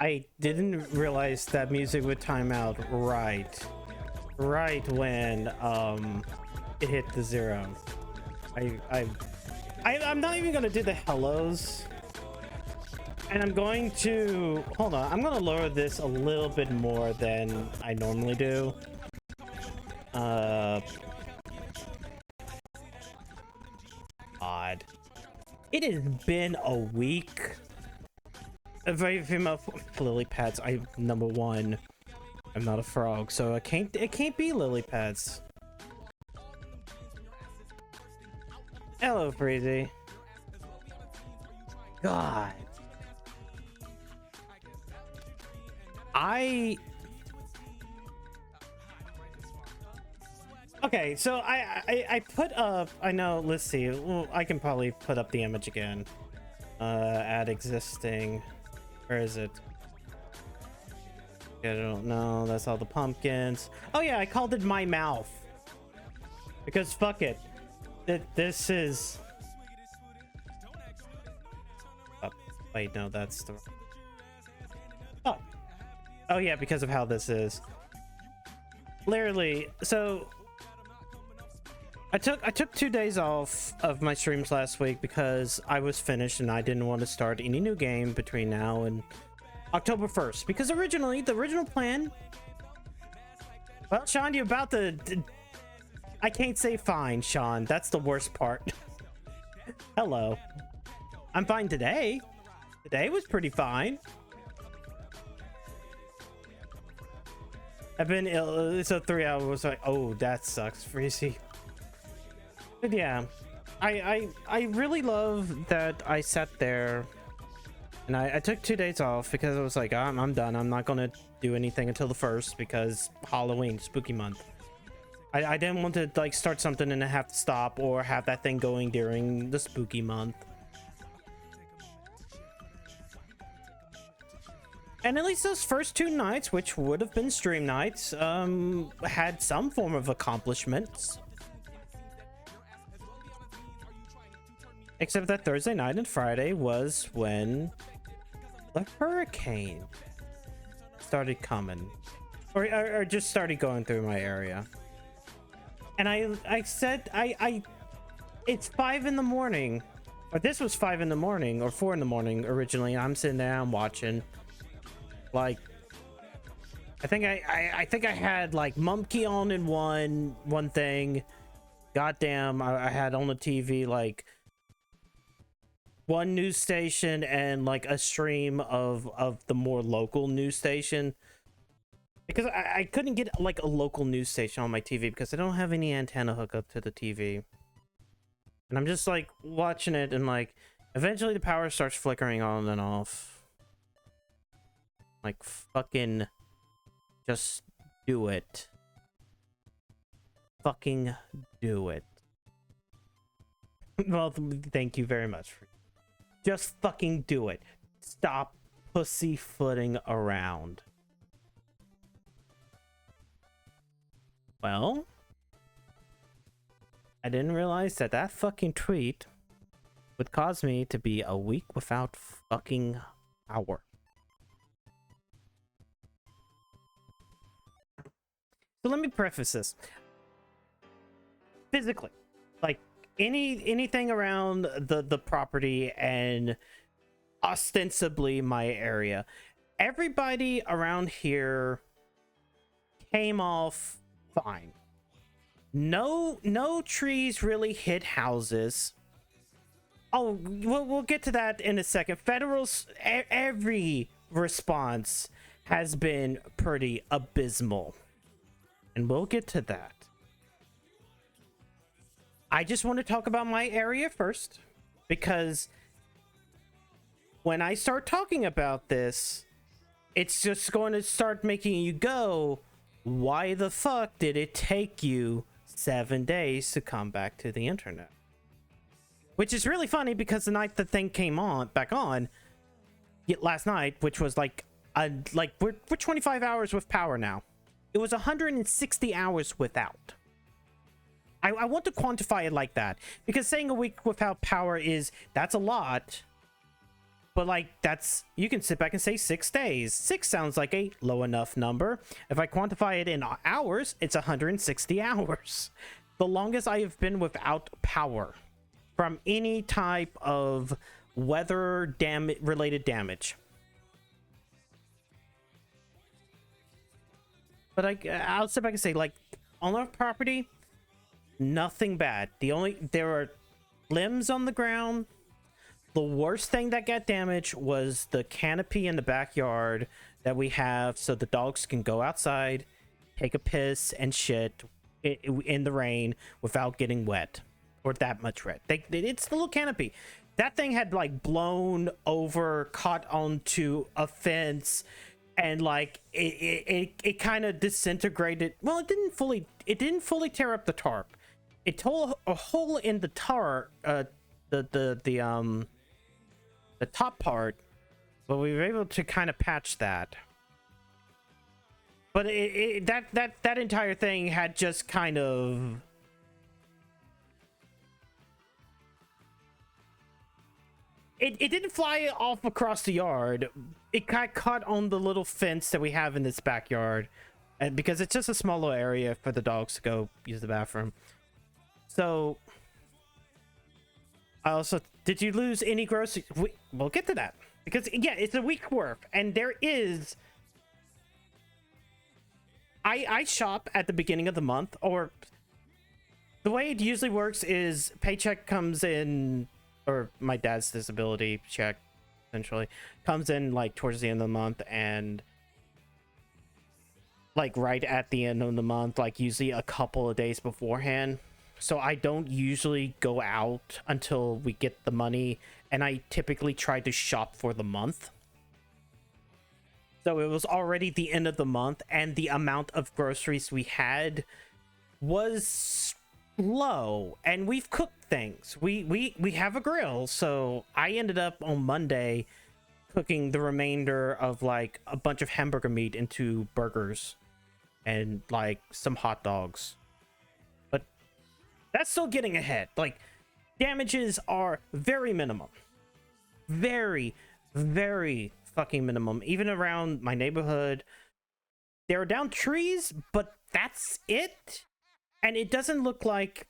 I didn't realize that music would time out right when it hit the 0. I'm not even gonna do the hellos, and I'm going to hold on. I'm gonna lower this a little bit more than I normally do. Odd. It has been a week. A very female lily pads. I number one. I'm not a frog, so it can't be lily pads. Hello, Freezy. God. Okay, so I put up, I know, let's see, well, I can probably put up the image again. Add existing. Where is it? I don't know. That's all the pumpkins. Oh yeah, I called it my mouth. Because fuck it. This is... Oh, wait, no, that's the... Oh. Oh yeah, because of how this is. Literally, so... I took 2 days off of my streams last week because I was finished and I didn't want to start any new game between now and October 1st. Because originally, the original plan... Well, Sean, you about to... I can't say fine, Sean. That's the worst part. Hello. I'm fine today. Today was pretty fine. I've been ill, so 3 hours. Like, oh, that sucks, Freezy. But yeah, I really love that I sat there and I took 2 days off because I was like, I'm done. I'm not gonna do anything until the 1st because Halloween, spooky month. I didn't want to like start something and have to stop or have that thing going during the spooky month. And at least those first 2 nights, which would have been stream nights, had some form of accomplishments. Except that Thursday night and Friday was when the hurricane started coming. Or just started going through my area. And I said, it's 5 in the morning. Or this was 5 in the morning, or 4 in the morning originally. I'm sitting there, I'm watching. Like, I think I had like Mumkey on in one thing. Goddamn, I had on the TV like one news station and like a stream of the more local news station, because I couldn't get like a local news station on my TV because I don't have any antenna hookup to the TV. And I'm just like watching it, and like eventually the power starts flickering on and off. Like, fucking just do it. Fucking do it. Well, thank you very much. Just fucking do it. Stop pussyfooting around. Well, I didn't realize that that fucking tweet would cause me to be a week without fucking power. So let me preface this. Physically, like anything around the property and ostensibly my area, everybody around here came off fine. No trees really hit houses. Oh, we'll get to that in a second. Federal's every response has been pretty abysmal, and we'll get to that. I just want to talk about my area first, because when I start talking about this, it's just going to start making you go, why the fuck did it take you 7 days to come back to the internet? Which is really funny, because the night the thing came back on last night, which was like we're 25 hours with power now. It was 160 hours without. I want to quantify it like that, because saying a week without power that's a lot. But like, that's, you can sit back and say 6 days. 6 sounds like a low enough number. If I quantify it in hours, it's 160 hours. The longest I have been without power from any type of weather related damage. But I'll sit back and say, like, on our property, nothing bad. There are limbs on the ground. The worst thing that got damaged was the canopy in the backyard that we have so the dogs can go outside, take a piss and shit in the rain without getting wet or that much wet. It's the little canopy. That thing had like blown over, caught onto a fence, and like it kind of disintegrated. Well, it didn't fully tear up the tarp. It tore a hole in the tarp, the top part, but we were able to kind of patch that. But that entire thing had just kind of, it didn't fly off across the yard. It got caught on the little fence that we have in this backyard, and because it's just a small little area for the dogs to go use the bathroom. So I also, did you lose any groceries? We'll get to that, because yeah, it's a week worth, and there is, I shop at the beginning of the month, or the way it usually works is paycheck comes in, or my dad's disability check essentially comes in like towards the end of the month, and like right at the end of the month, like usually a couple of days beforehand. So I don't usually go out until we get the money, and I typically try to shop for the month. So it was already the end of the month, and the amount of groceries we had was low, and we've cooked things. We have a grill, so I ended up on Monday cooking the remainder of like a bunch of hamburger meat into burgers and like some hot dogs. But that's still getting ahead. Like, damages are very minimum. Very, very fucking minimum. Even around my neighborhood, there are down trees, but that's it. And it doesn't look like,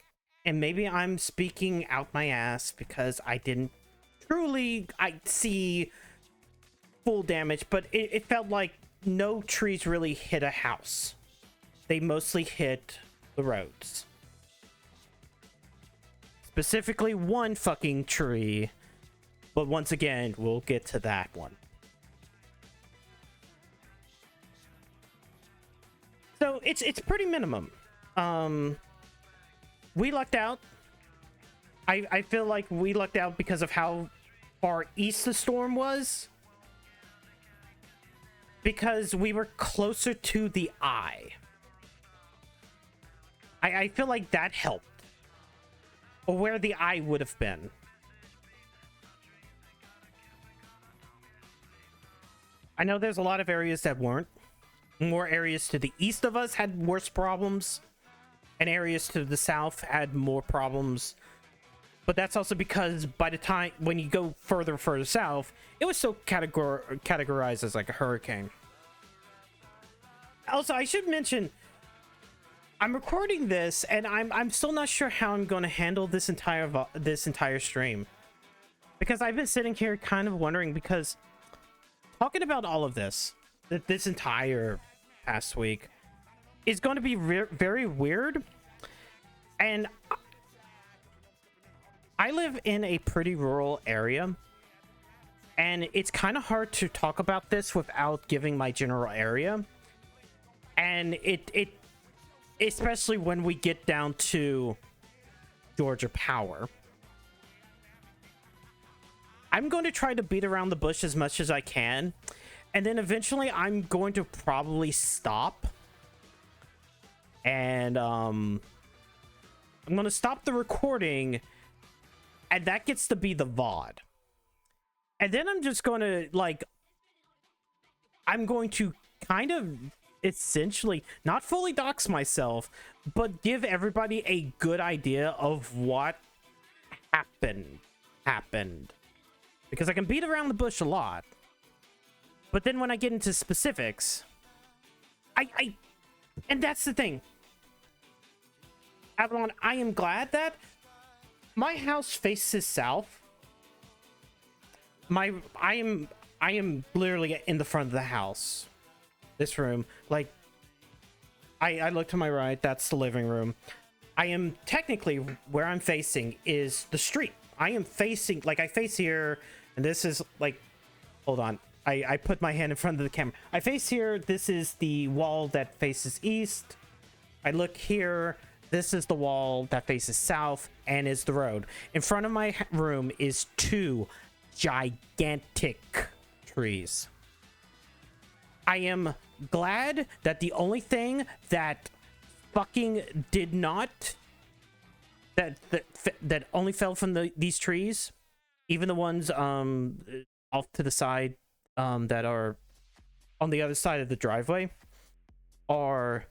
and maybe I'm speaking out my ass because I didn't truly see full damage, but it felt like no trees really hit a house. They mostly hit the roads. Specifically one fucking tree, but once again, we'll get to that one. So it's pretty minimum. We lucked out. I feel like we lucked out because of how far east the storm was, because we were closer to the eye. I feel like that helped, or where the eye would have been. I know there's a lot of areas that weren't. More areas to the east of us had worse problems, and areas to the south had more problems. But that's also because by the time when you go further and further south, it was still categorized as like a hurricane. Also, I should mention, I'm recording this, and I'm still not sure how I'm going to handle this entire stream, because I've been sitting here kind of wondering, because talking about all of this entire past week is going to be very weird. And I live in a pretty rural area, and it's kind of hard to talk about this without giving my general area. And it especially when we get down to Georgia Power. I'm going to try to beat around the bush as much as I can, and then eventually I'm going to probably stop, and I'm going to stop the recording, and that gets to be the VOD. And then I'm just going to, like, I'm going to kind of essentially not fully dox myself, but give everybody a good idea of what happened. because I can beat around the bush a lot. But then when I get into specifics, and that's the thing. Avalon, I am glad that my house faces south. I am literally in the front of the house. This room, like, I look to my right, that's the living room. I am technically, where I'm facing is the street. I am facing, like, I face here, and this is like, hold on. I put my hand in front of the camera. I face here, this is the wall that faces east. I look here, this is the wall that faces south and is the road. In front of my room is 2 gigantic trees. I am glad that the only thing that fucking did not that only fell from these trees, even the ones off to the side that are on the other side of the driveway, were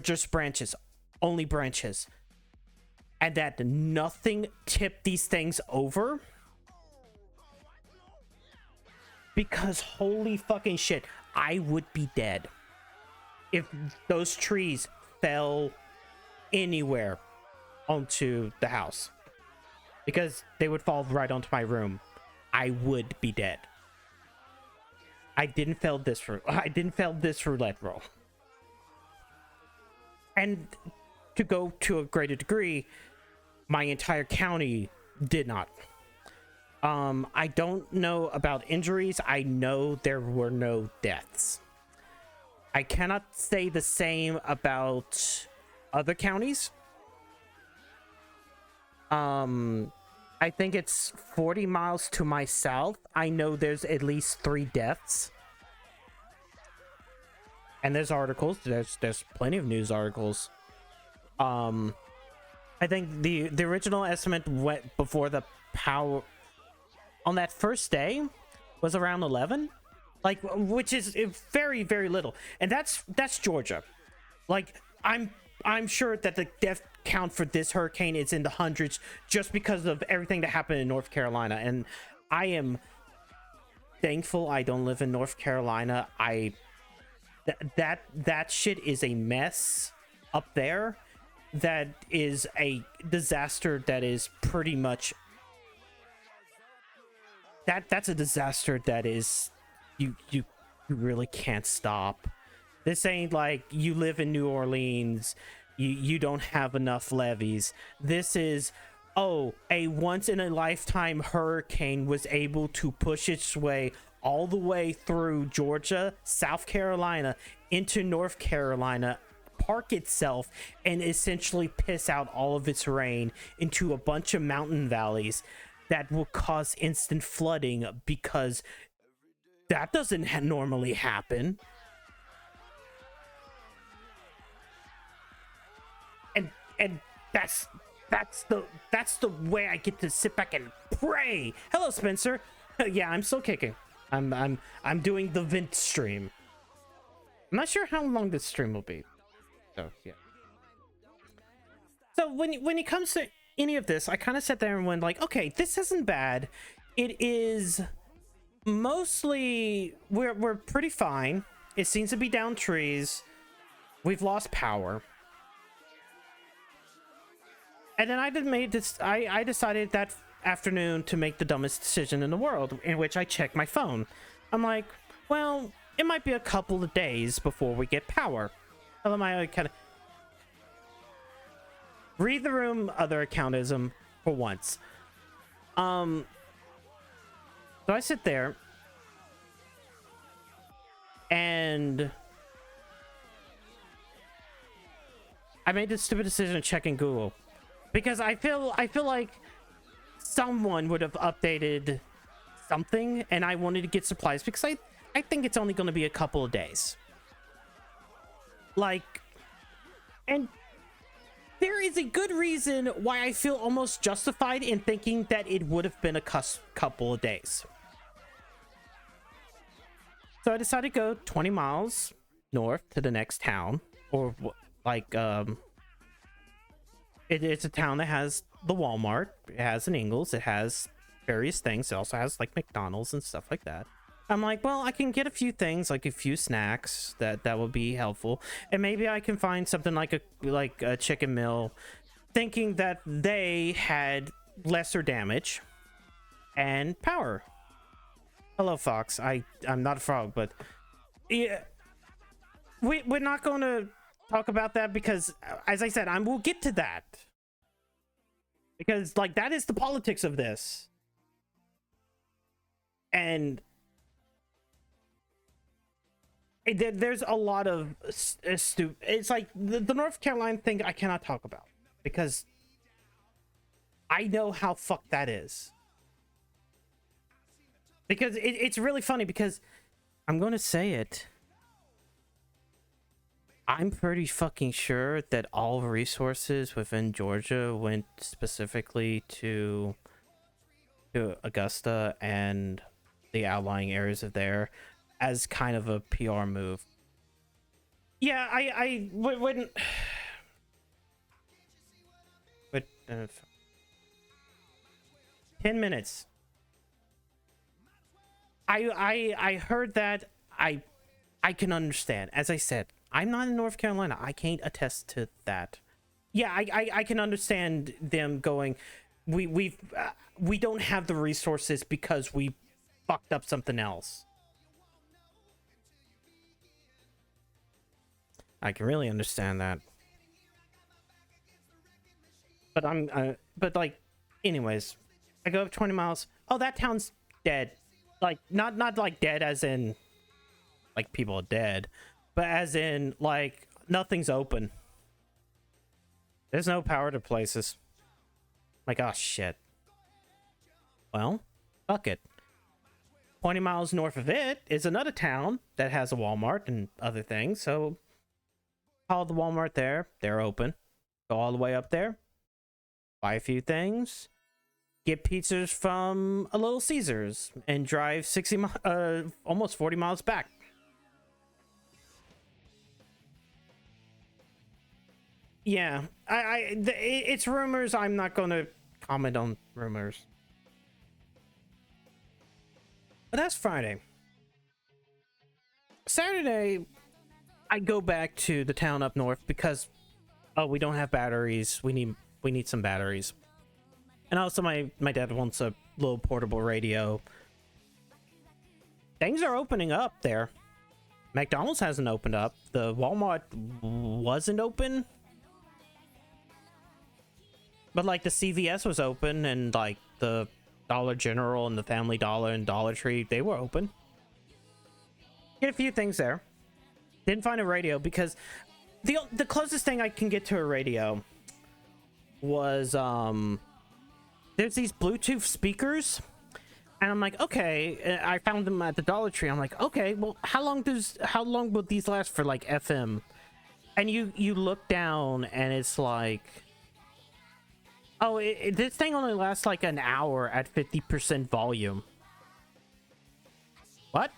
just branches, only branches, and that nothing tipped these things over. Because holy fucking shit, I would be dead if those trees fell anywhere onto the house, because they would fall right onto my room. I would be dead. I didn't fail this roulette roll. And to go to a greater degree, my entire county did not. I don't know about injuries. I know there were no deaths. I cannot say the same about other counties. I think it's 40 miles to my south. I know there's at least 3 deaths. And there's articles. There's plenty of news articles. I think the original estimate went before the power on that first day was around 11, like, which is very, very little. And that's Georgia. Like, I'm sure that the death count for this hurricane is in the hundreds just because of everything that happened in North Carolina. And I am thankful I don't live in North Carolina. That shit is a mess up there. That is a disaster that is pretty much that's a disaster that is you really can't stop. This ain't like you live in New Orleans, you don't have enough levees. This is, oh, a once in a lifetime hurricane was able to push its way all the way through Georgia, South Carolina, into North Carolina, park itself, and essentially piss out all of its rain into a bunch of mountain valleys that will cause instant flooding, because that doesn't normally happen. And that's the way I get to sit back and pray. Hello, Spencer. Yeah, I'm still kicking. I'm doing the Vint stream. I'm not sure how long this stream will be. So yeah. So when it comes to any of this, I kind of sat there and went like, okay, this isn't bad. It is mostly we're pretty fine. It seems to be down trees. We've lost power. And then I decided that afternoon to make the dumbest decision in the world, in which I checked my phone. I'm like, well, it might be a couple of days before we get power. I kind of read the room, other accountism for once. So I sit there and I made the stupid decision of checking Google, because I feel like someone would have updated something, and I wanted to get supplies because I think it's only going to be a couple of days. Like, and there is a good reason why I feel almost justified in thinking that it would have been a couple of days. So I decided to go 20 miles north to the next town, or like, it's a town that has the Walmart, it has an Ingles, it has various things. It also has like McDonald's and stuff like that. I'm like, well, I can get a few things, like a few snacks that will be helpful, and maybe I can find something like a chicken meal, thinking that they had lesser damage and power. Hello, Fox. I'm not a frog, but yeah, we're not going to talk about that because, as I said, we'll get to that because like that is the politics of this, and there's a lot of it's like the North Carolina thing I cannot talk about because I know how fucked that is. Because it's really funny because I'm going to say it. I'm pretty fucking sure that all resources within Georgia went specifically to Augusta and the outlying areas of there as kind of a PR move. Yeah, I wouldn't. But 10 minutes. I heard that. I can understand. As I said, I'm not in North Carolina. I can't attest to that. Yeah, I can understand them going. We don't have the resources because we fucked up something else. I can really understand that. But but like, anyways, I go up 20 miles. Oh, that town's dead. Like, not like dead as in, like, people are dead, but as in, like, nothing's open. There's no power to places. Like, oh, shit. Well, fuck it. 20 miles north of it is another town that has a Walmart and other things, so call the Walmart there. They're open. Go all the way up there. Buy a few things. Get pizzas from a Little Caesars and drive almost 40 miles back. Yeah, it's rumors. I'm not going to comment on rumors. But that's Friday. Saturday, I go back to the town up north because, oh, we don't have batteries. We need some batteries. And also my dad wants a little portable radio. Things are opening up there. McDonald's hasn't opened up. The Walmart wasn't open. But like the CVS was open, and like the Dollar General and the Family Dollar and Dollar Tree, they were open. Get a few things there. Didn't find a radio because the closest thing I can get to a radio was there's these Bluetooth speakers, and I'm like, okay, I found them at the Dollar Tree. I'm like, okay, well, how long will these last for, like, FM? And you look down and it's like, oh, this thing only lasts like an hour at 50% volume. What?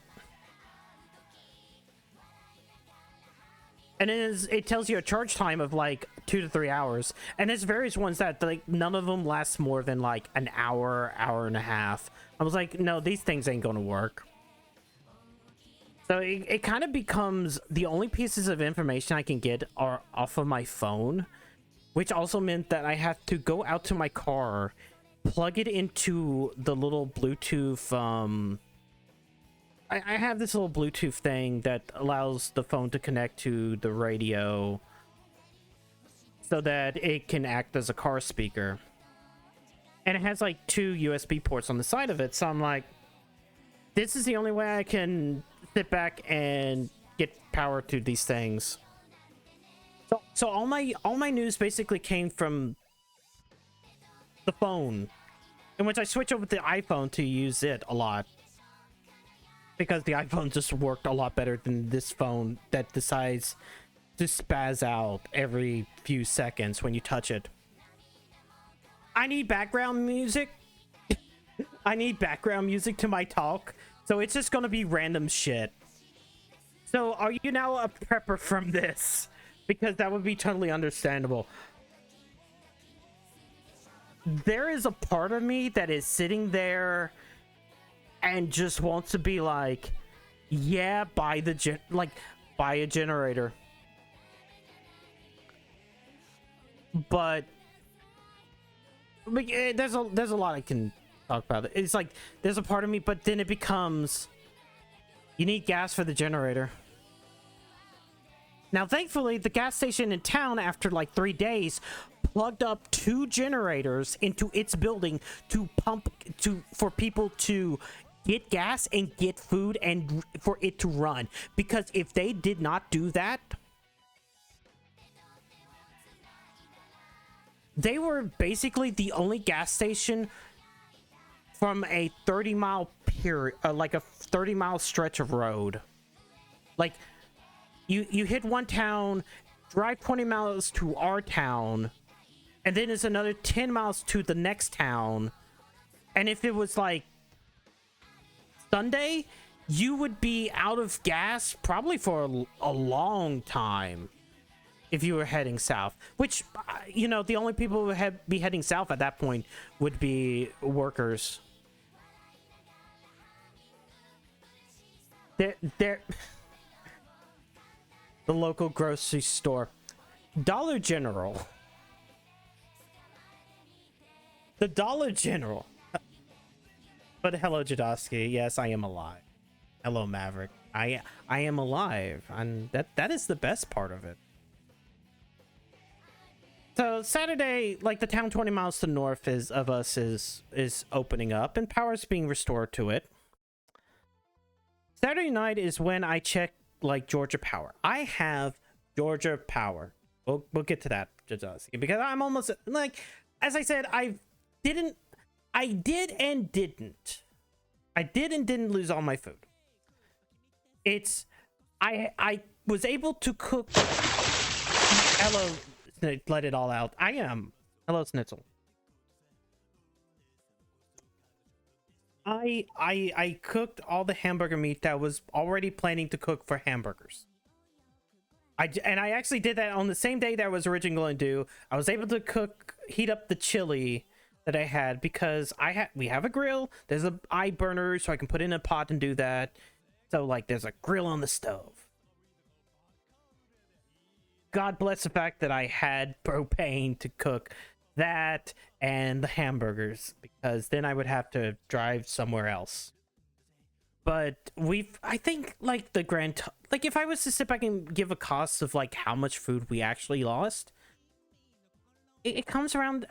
And it tells you a charge time of like 2 to 3 hours, and there's various ones that like none of them last more than like an hour and a half. I was like, no, these things ain't gonna work. So it kind of becomes the only pieces of information I can get are off of my phone, which also meant that I have to go out to my car, plug it into the little Bluetooth I have this little Bluetooth thing that allows the phone to connect to the radio so that it can act as a car speaker. And it has like 2 USB ports on the side of it. So I'm like, this is the only way I can sit back and get power to these things. So all my news basically came from the phone, in which I switch over to the iPhone to use it a lot. Because the iPhone just worked a lot better than this phone that decides to spaz out every few seconds when you touch it. I need background music. I need background music to my talk, so it's just gonna be random shit. So are you now a prepper from this? Because that would be totally understandable. there is a part of me that is sitting there and just wants to be like, yeah, buy a generator. But there's a lot I can talk about. It's like there's a part of me, but then it becomes, you need gas for the generator. Now, thankfully, the gas station in town, after like 3 days, plugged up 2 generators into its building to for people to get gas and get food and for it to run. Because if they did not do that, they were basically the only gas station from a 30-mile period, like a 30-mile stretch of road. Like, you hit one town, drive 20 miles to our town, and then it's another 10 miles to the next town. And if it was like Sunday, you would be out of gas probably for a long time if you were heading south. Which, you know, the only people who would be heading south at that point would be workers. They're the local grocery store, Dollar General. The Dollar General. But hello, Jadowski. Yes, I am alive. Hello, Maverick. I am alive, and that is the best part of it. So Saturday, like the town 20 miles to the north of us is opening up, and power's being restored to it. Saturday night is when I check like Georgia Power. I have Georgia Power. We'll get to that, Jadowski, because I'm almost like, as I said, I did and didn't lose all my food. I was able to cook. Hello, let it all out. I am. Hello, Snitzel. I cooked all the hamburger meat that was already planning to cook for hamburgers. I actually did that on the same day that I was originally going to do. I was able to heat up the chili that I had, because we have a grill. There's a eye burner, so I can put it in a pot and do that. So like there's a grill on the stove. God bless the fact that I had propane to cook that and the hamburgers, because then I would have to drive somewhere else. But I think like like if I was to sit back and give a cost of like how much food we actually lost, it comes around,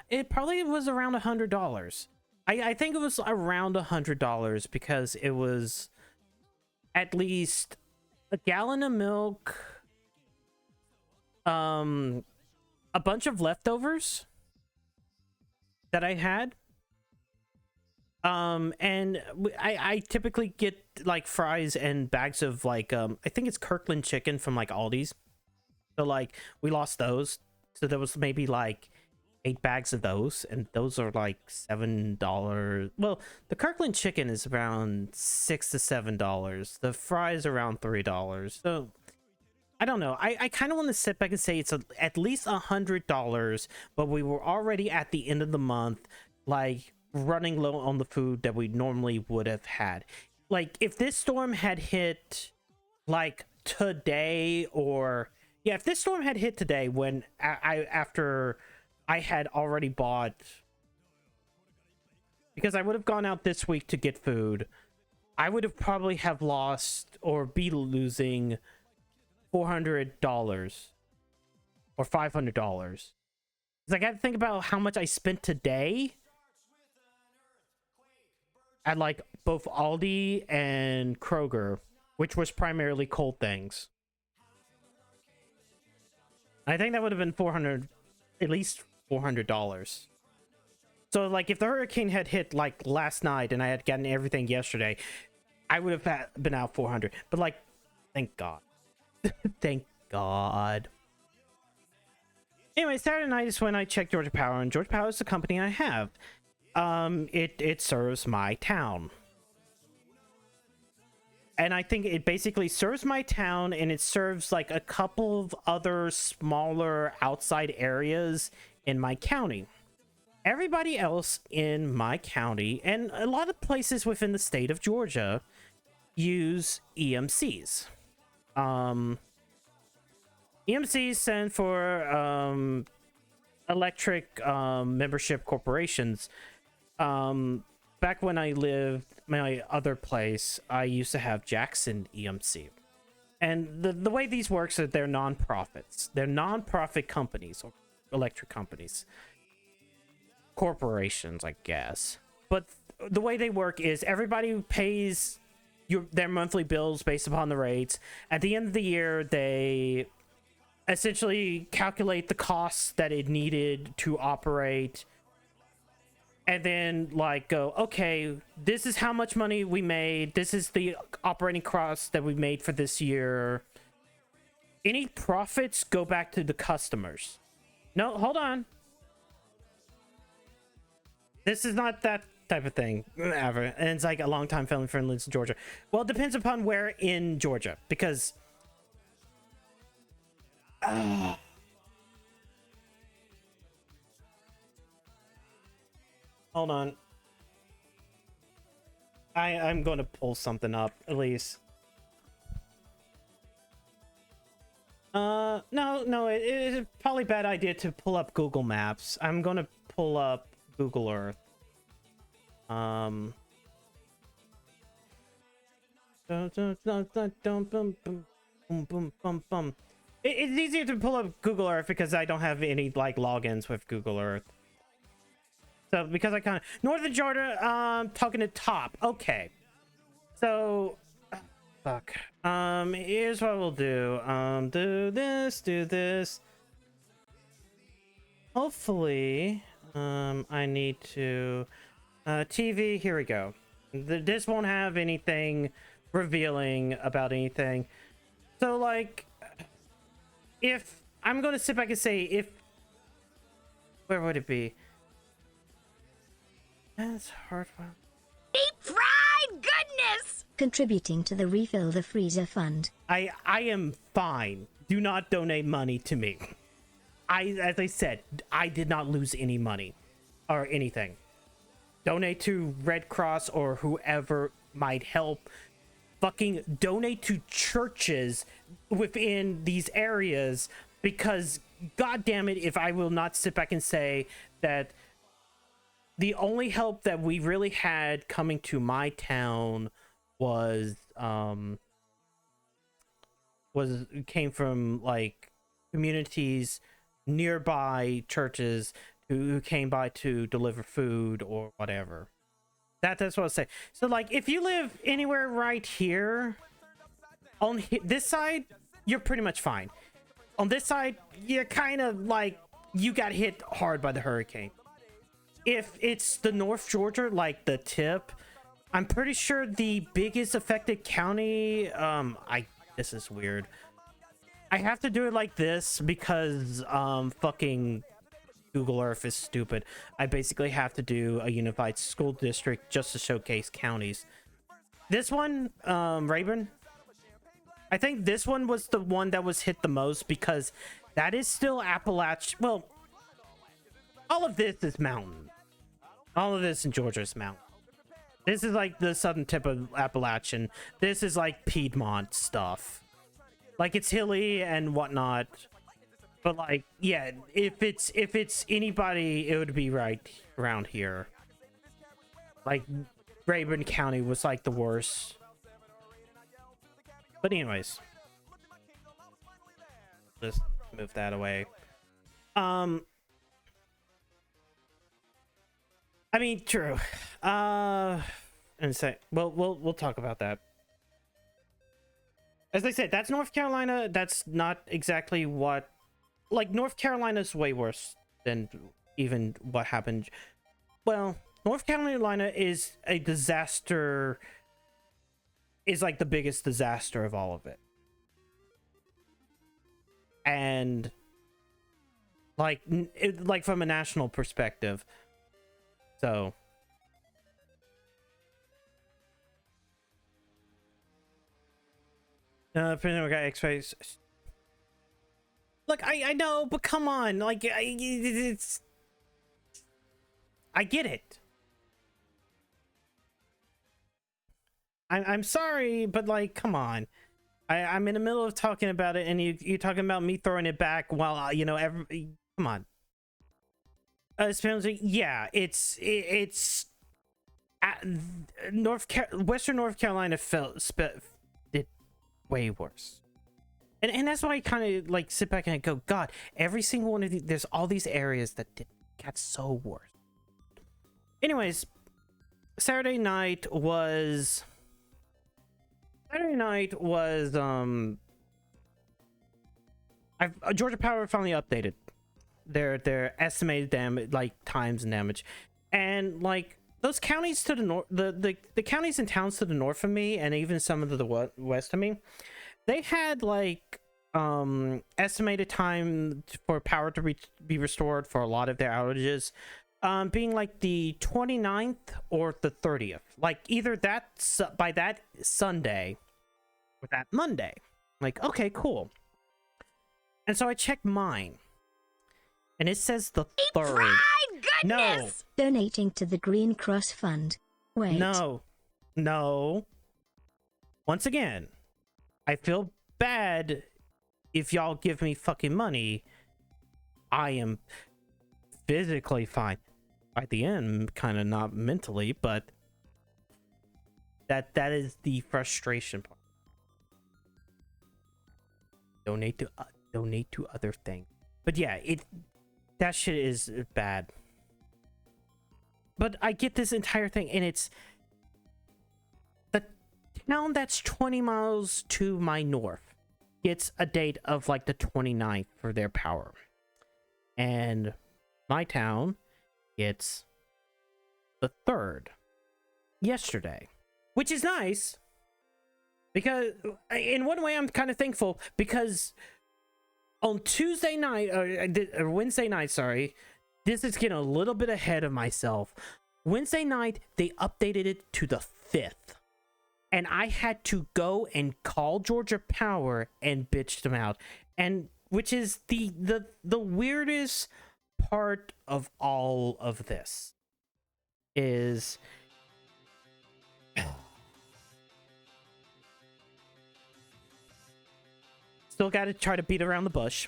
it probably was around $100. I think it was around $100, because it was at least a gallon of milk, a bunch of leftovers that I had, and I typically get like fries and bags of like I think it's Kirkland chicken from like Aldi's. So like we lost those, so there was maybe like 8 bags of those, and those are like $7. Well, the Kirkland chicken is around $6 to $7. The fries around $3. So I don't know. I kind of want to sit back and say it's at least $100, but we were already at the end of the month, like running low on the food that we normally would have had. Like if this storm had hit like today, or yeah, if this storm had hit today, when after I had already bought, because I would have gone out this week to get food, I would have probably have lost or be losing $400 or $500. Because I got to think about how much I spent today at like both Aldi and Kroger, which was primarily cold things. I think that would have been at least $400. So like if the hurricane had hit like last night and I had gotten everything yesterday, I would have been out $400. But like, thank God. Thank God. Anyway, Saturday night is when I checked Georgia Power, and Georgia Power is the company I have. It serves my town. And I think it basically serves my town, and it serves like a couple of other smaller outside areas in my county. Everybody else in my county and a lot of places within the state of Georgia use EMCs. EMCs stand for electric membership corporations. Back when I lived my other place, I used to have Jackson EMC. And the way these works is they're nonprofits. They're nonprofit companies or electric companies. Corporations, I guess. But the way they work is everybody pays their monthly bills based upon the rates. At the end of the year, they essentially calculate the costs that it needed to operate, and then like go, okay, this is how much money we made, this is the operating costs that we made for this year. Any profits go back to the customers. No, hold on, this is not that type of thing ever. And it's like a long time family friendly in Georgia. Well, it depends upon where in Georgia, because hold on, I'm going to pull something up at least. No, it's probably a bad idea to pull up Google Maps. I'm going to pull up Google Earth. It's easier to pull up Google Earth because I don't have any like logins with Google Earth. So because I kind of Northern Georgia, talking to top. Okay, so fuck. Here's what we'll do. Do this. Hopefully, I need to TV. Here we go. This won't have anything revealing about anything. So like, if I'm going to sit back and say, where would it be? That's hard one. Deep fried goodness! Contributing to the Refill the Freezer Fund. I am fine. Do not donate money to me. As I said, I did not lose any money or anything. Donate to Red Cross or whoever might help. Fucking donate to churches within these areas, because god damn it if I will not sit back and say that the only help that we really had coming to my town came from like communities nearby churches who came by to deliver food or whatever. That's what I say. So like, if you live anywhere right here on this side, you're pretty much fine. On this side, you're kind of like, you got hit hard by the hurricane. If it's the North Georgia, like the tip, I'm pretty sure the biggest affected county, this is weird. I have to do it like this because fucking Google Earth is stupid. I basically have to do a unified school district just to showcase counties. This one, Rayburn, I think this one was the one that was hit the most because that is still Appalachia. Well, all of this is mountain. All of this in Georgia is mountain. This is like the southern tip of Appalachian. This is like Piedmont stuff. Like, it's hilly and whatnot. But like, yeah, if it's anybody, it would be right around here. Like, Rayburn County was like the worst. But anyways, let's move that away. I mean, true. And say, well, we'll talk about that. As I said, that's North Carolina. That's not exactly what, like, North Carolina's way worse than even what happened. Well, North Carolina is a disaster, is like the biggest disaster of all of it. And like, like from a national perspective. So X-rays. Look, I know, but come on, like, it's I get it. I'm sorry, but like, come on. I'm in the middle of talking about it, and you're talking about me throwing it back while come on. Yeah, it's Western North Carolina did way worse, and that's why I kind of like sit back and go, God, every single one of these, there's all these areas that got so worse. Anyways, Saturday night was Georgia Power finally updated their estimated damage, like times and damage, and like those counties to the north, the counties and towns to the north of me, and even some of the west of me, they had like estimated time for power to be restored for a lot of their outages being like the 29th or the 30th, like either by that Sunday or that Monday. Like, okay, cool. And so I checked mine, and it says the 3rd. Pride goodness! No. Donating to the Green Cross Fund. Wait. No. Once again, I feel bad if y'all give me fucking money. I am physically fine. At the end, kind of not mentally, but that is the frustration part. Donate to other things. But yeah, that shit is bad. But I get this entire thing, and it's the town that's 20 miles to my north gets a date of like the 29th for their power, and my town gets the 3rd yesterday, which is nice, because in one way I'm kind of thankful, because on Tuesday night or Wednesday night, sorry, this is getting a little bit ahead of myself. Wednesday night they updated it to the 5th, and I had to go and call Georgia Power and bitch them out, and which is the weirdest part of all of this is still got to try to beat around the bush.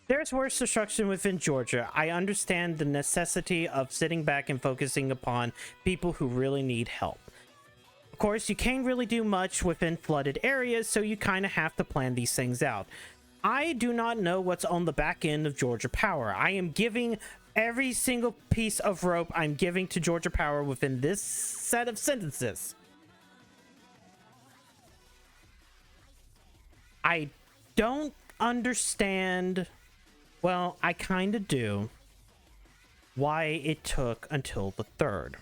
There's worse destruction within Georgia. I understand the necessity of sitting back and focusing upon people who really need help. Of course, you can't really do much within flooded areas, so you kind of have to plan these things out. I do not know what's on the back end of Georgia Power. I am giving every single piece of rope I'm giving to Georgia Power within this set of sentences. I don't understand, well, I kind of do, why it took until the 3rd.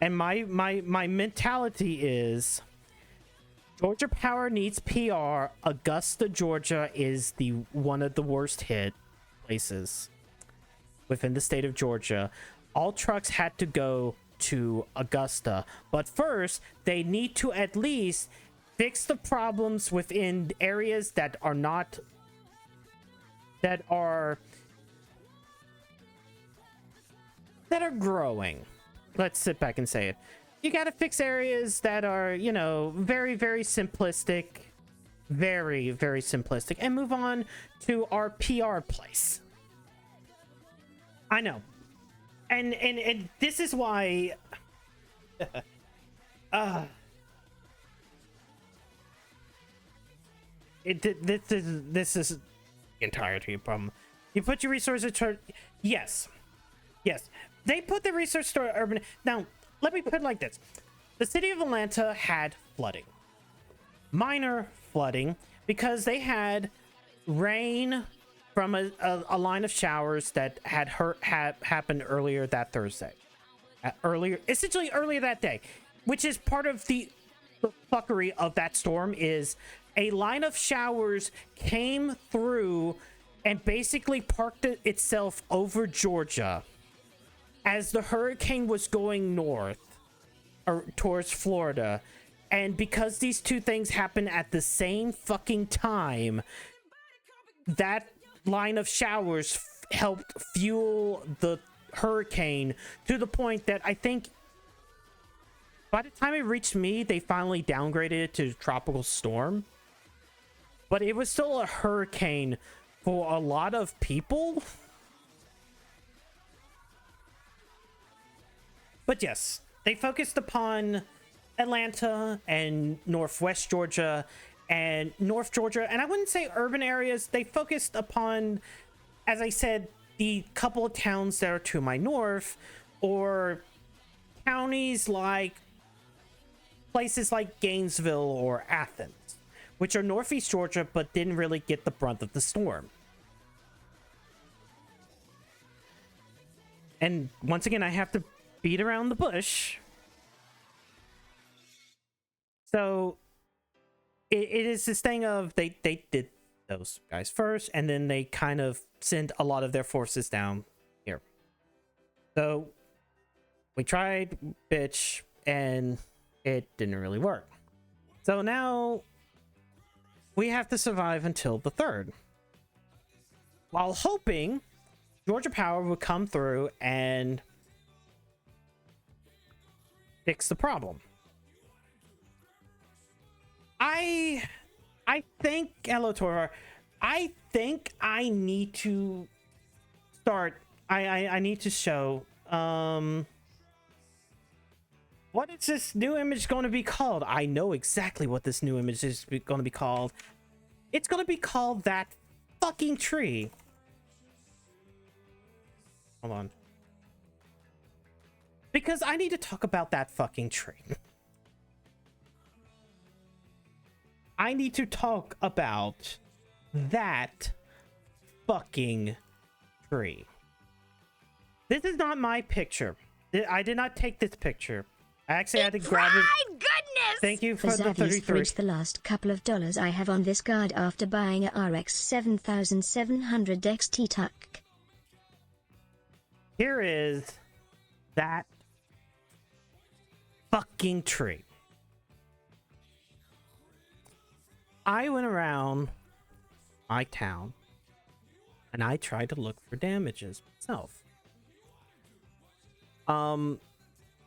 And my mentality is Georgia Power needs PR. Augusta, Georgia is one of the worst hit places within the state of Georgia. All trucks had to go to Augusta, but first they need to at least fix the problems within areas that are growing. Let's sit back and say it. You got to fix areas that are, very, very simplistic, very, very simplistic, and move on to our PR place. I know. And this is why this is the entirety of the problem. You put your resources toward, yes. They put the resources toward urban. Now, let me put it like this. The city of Atlanta had flooding. Minor flooding, because they had rain from a line of showers that had happened earlier that Thursday. Essentially earlier that day, which is part of the fuckery of that storm, is a line of showers came through and basically parked itself over Georgia as the hurricane was going north or towards Florida. And because these two things happened at the same fucking time, that line of showers helped fuel the hurricane to the point that I think by the time it reached me, they finally downgraded it to tropical storm. But it was still a hurricane for a lot of people. But yes, they focused upon Atlanta and Northwest Georgia and North Georgia. And I wouldn't say urban areas. They focused upon, as I said, the couple of towns that are to my north, or counties like places like Gainesville or Athens, which are northeast Georgia, but didn't really get the brunt of the storm. And once again, I have to beat around the bush. So it is this thing of they did those guys first, and then they kind of sent a lot of their forces down here. So we tried, bitch, and it didn't really work. So now we have to survive until the 3rd, while hoping Georgia Power would come through and fix the problem. I think, hello Tora, I think I need to start, I need to show, what is this new image going to be called? I know exactly what this new image is going to be called. It's going to be called That Fucking Tree. Hold on. Because I need to talk about that fucking tree. I need to talk about that fucking tree. This is not my picture. I did not take this picture. I actually had to grab it. Goodness! Thank you for the Zaddy's 33. fridged the last couple of dollars I have on this card after buying a RX 7700 XT Tuck. Here is that fucking tree. I went around my town and I tried to look for damages myself.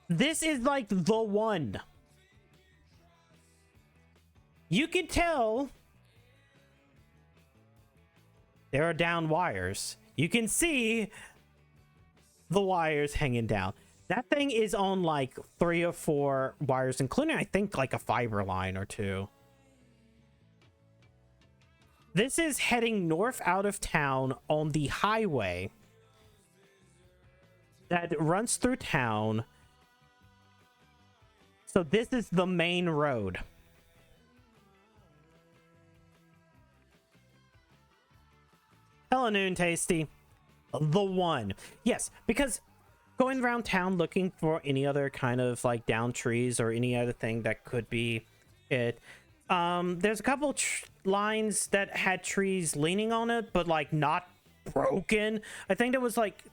This is like the one. You can tell there are down wires. You can see the wires hanging down. That thing is on like 3 or 4 wires, including I think like a fiber line or 2. This is heading north out of town on the highway that runs through town. So this is the main road. Hello, Noon Tasty. The one. Yes, because going around town looking for any other kind of like down trees or any other thing that could be it. There's a couple lines that had trees leaning on it, but like not broken. I think there was like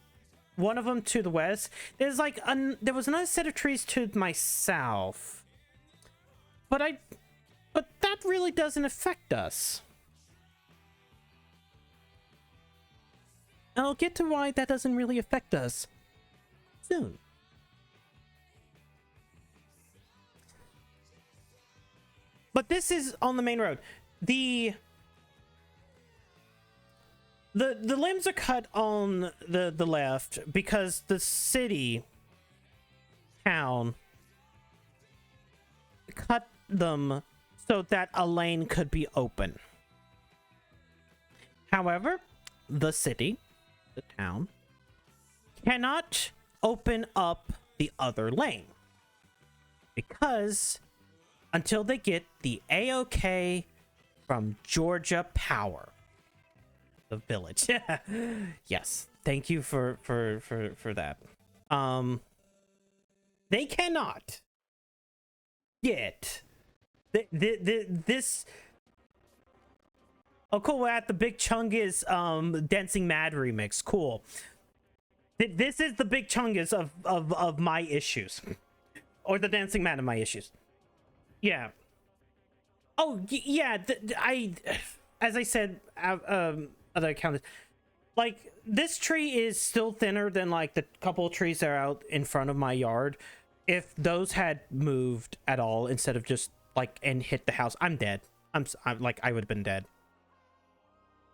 one of them to the west. There's like there was another set of trees to my south, but that really doesn't affect us. I'll get to why that doesn't really affect us soon. But this is on the main road. The limbs are cut on the left because the city town cut them so that a lane could be open. However, the city, the town, cannot open up the other lane because until they get the A-OK from Georgia Power, the village. Yes, thank you for that. They cannot get this. Oh, cool. We're at the Big Chungus Dancing Mad remix. Cool. This is the Big Chungus of my issues, or the Dancing Mad of my issues. Yeah. Oh, yeah. As I said other account. Like, this tree is still thinner than like the couple of trees that are out in front of my yard. If those had moved at all instead of just like and hit the house, I'm dead. I'm like, I would have been dead.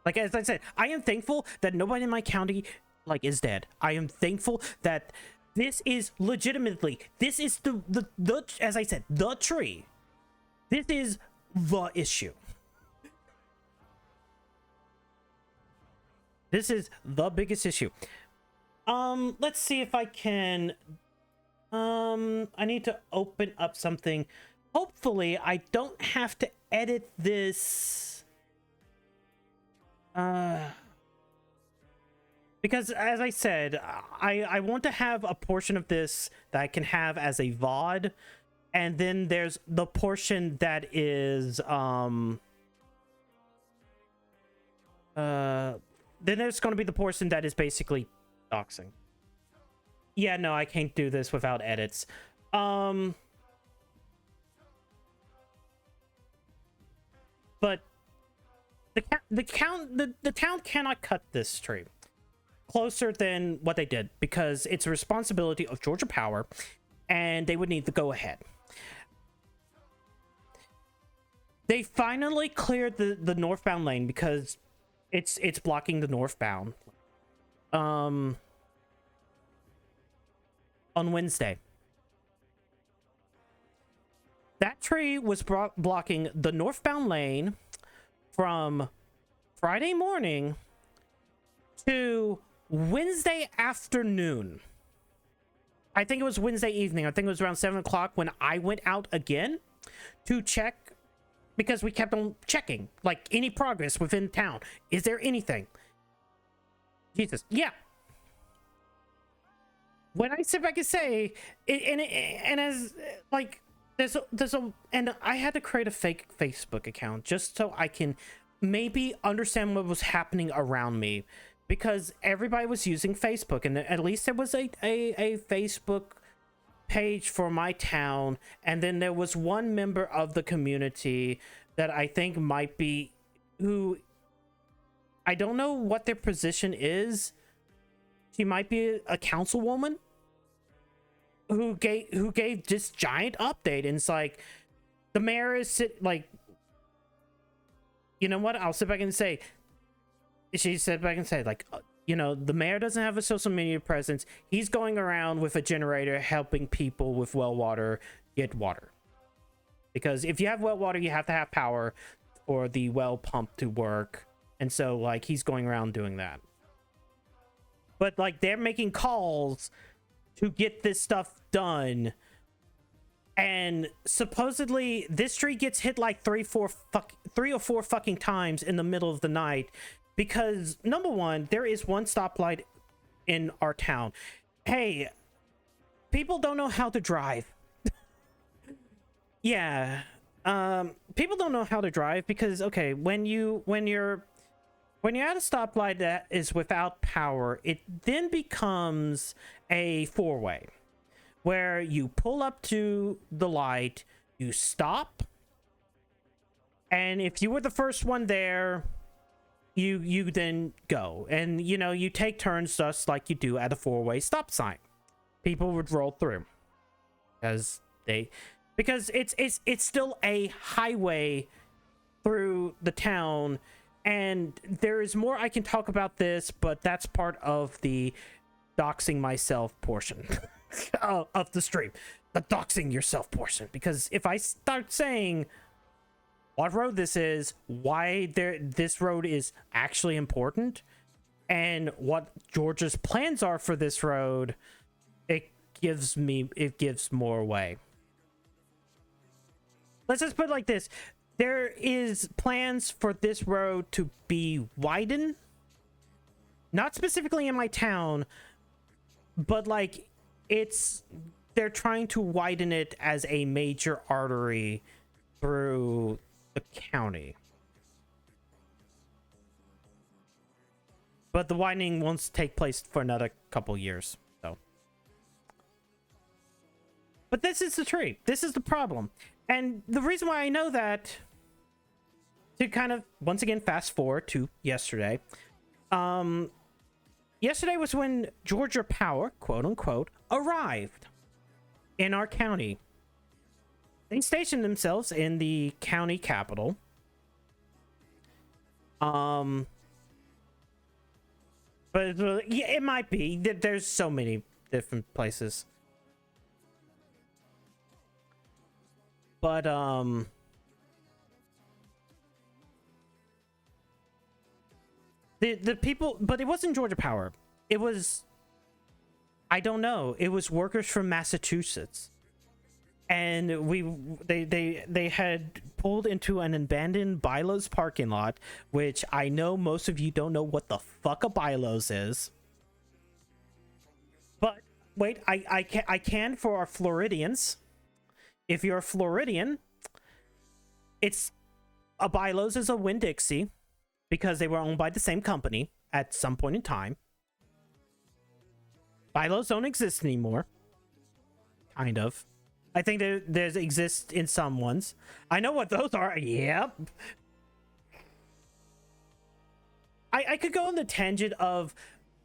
Like, as I said, I am thankful that nobody in my county like is dead. I am thankful that this is legitimately, this is the as I said, the tree. This is the issue. This is the biggest issue. Let's see if I can, I need to open up something. Hopefully I don't have to edit this. Because as I said, I want to have a portion of this that I can have as a VOD. And then there's the portion that is, then there's going to be the portion that is basically doxing. Yeah, no, I can't do this without edits. But the town cannot cut this tree closer than what they did because it's a responsibility of Georgia Power, and they would need to go ahead. They finally cleared the northbound lane because it's blocking the northbound. On Wednesday. That tree was blocking the northbound lane from Friday morning to Wednesday afternoon. I think it was Wednesday evening. I think it was around 7 o'clock when I went out again to check, because we kept on checking, like, any progress within town. Is there anything? Jesus. Yeah. When I sit back and say, and as, like, there's a, and I had to create a fake Facebook account just so I can maybe understand what was happening around me, because everybody was using Facebook, and at least there was a Facebook page for my town, and then there was one member of the community that I think might be, who I don't know what their position is. She might be a councilwoman who gave this giant update, and it's like, the mayor is like, you know what, I'll sit back and say, she said back and said, like, you know, the mayor doesn't have a social media presence. He's going around with a generator helping people with well water get water, because if you have well water, you have to have power for the well pump to work. And so, like, he's going around doing that. But, like, they're making calls to get this stuff done, and supposedly this tree gets hit like three or four fucking times in the middle of the night, because number one, there is one stoplight in our town. Hey, people don't know how to drive. Yeah, people don't know how to drive because, okay, when you're at a stoplight that is without power, it then becomes a four-way where you pull up to the light, you stop, and if you were the first one there, you then go, and you know, you take turns just like you do at a four-way stop sign. People would roll through because it's still a highway through the town. And there is more I can talk about this, but that's part of the doxing myself portion of the stream. The doxing yourself portion. Because if I start saying what road this is, why this road is actually important, and what Georgia's plans are for this road, it gives more away. Let's just put it like this. There is plans for this road to be widened, not specifically in my town, but like they're trying to widen it as a major artery through the county. But the widening won't take place for another couple years, so. But this is the tree. This is the problem. And the reason why I know that, to kind of, once again, fast forward to yesterday, Um, yesterday was when Georgia Power, quote unquote, arrived in our county. They stationed themselves in the county capital. But yeah, it might be. There's so many different places. But the people, but it wasn't Georgia Power. It was, I don't know. It was workers from Massachusetts, and they had pulled into an abandoned Bilo's parking lot, which I know most of you don't know what the fuck a Bilo's is. But wait, I can for our Floridians. If you're a Floridian, it's a Bilo's is a Winn-Dixie because they were owned by the same company at some point in time. Bilo's don't exist anymore. Kind of. I think there's exist in some ones. I know what those are. Yep. I could go on the tangent of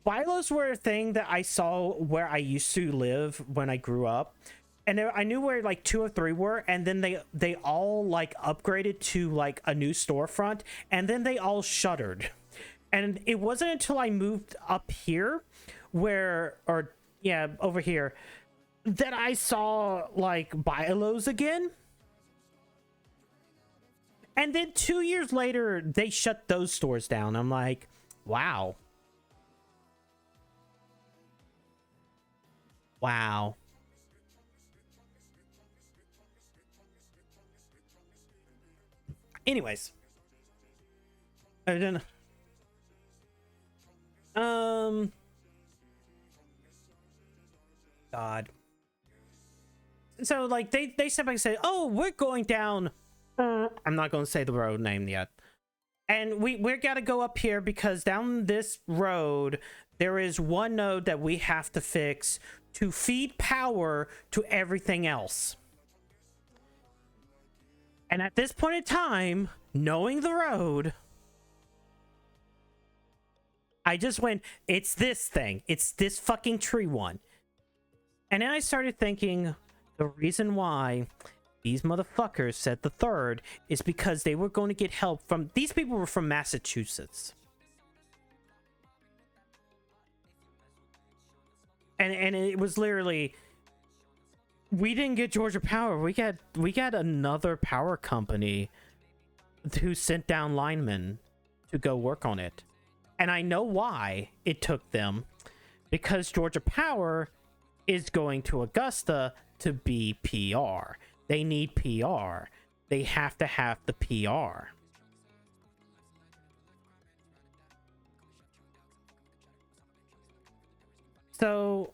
Bilo's were a thing that I saw where I used to live when I grew up. And I knew where like 2 or 3 were, and then they all like upgraded to like a new storefront, and then they all shuttered. And it wasn't until I moved up here over here, that I saw like Bilo's again. And then 2 years later, they shut those stores down. I'm like, wow. Wow. Anyways, I didn't. God. So like they step back and say, "Oh, we're going down." I'm not going to say the road name yet. And we're gotta go up here because down this road there is one node that we have to fix to feed power to everything else. And at this point in time, knowing the road, I just went, it's this thing. It's this fucking tree one. And then I started thinking, the reason why these motherfuckers said the third is because they were going to get help from... These people were from Massachusetts. And it was literally... We didn't get Georgia Power. We got another power company who sent down linemen to go work on it. And I know why it took them. Because Georgia Power is going to Augusta to be PR. They need PR. They have to have the PR. So...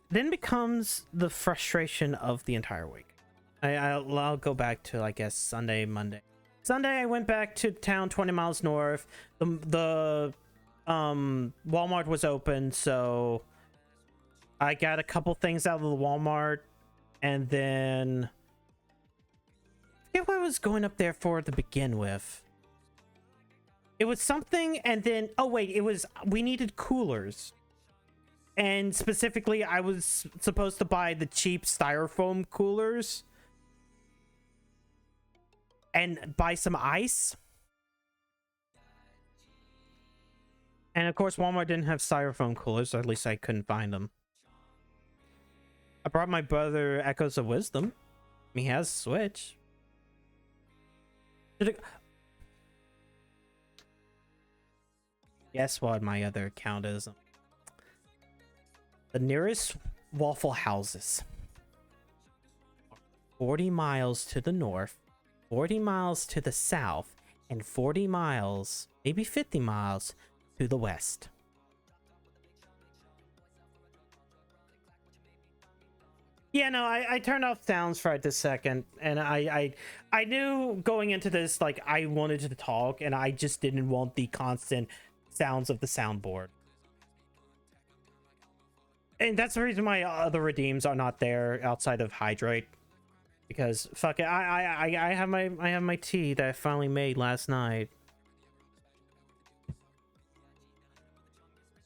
then becomes the frustration of the entire week. I'll go back to, I guess, Sunday, Monday. Sunday, I went back to town 20 miles north. The Walmart was open, so I got a couple things out of the Walmart, and then I forget what I was going up there for to begin with. It was something, and then we needed coolers. And specifically, I was supposed to buy the cheap styrofoam coolers and buy some ice. And of course, Walmart didn't have styrofoam coolers, or at least I couldn't find them. I brought my brother Echoes of Wisdom. He has Switch. Guess what my other account is? The nearest Waffle Houses. 40 miles to the north, 40 miles to the south, and 40 miles, maybe 50 miles, to the west. Yeah, no, I turned off sounds for this second, and I knew going into this, like, I wanted to talk, and I just didn't want the constant sounds of the soundboard. And that's the reason why other redeems are not there outside of Hydrate, because fuck it, I have my tea that I finally made last night.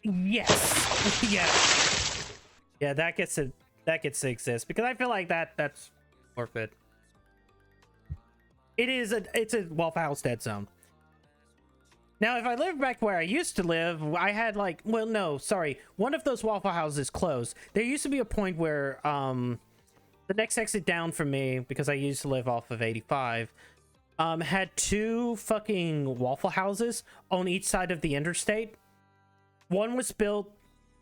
Yes. Yeah. Yeah, that gets to exist because I feel like that's worth it. It's a Waffle House dead zone. Now, if I lived back where I used to live, I had like, well, no, sorry, one of those Waffle Houses closed. There used to be a point where the next exit down from me, because I used to live off of 85, had two fucking Waffle Houses on each side of the interstate. One was built,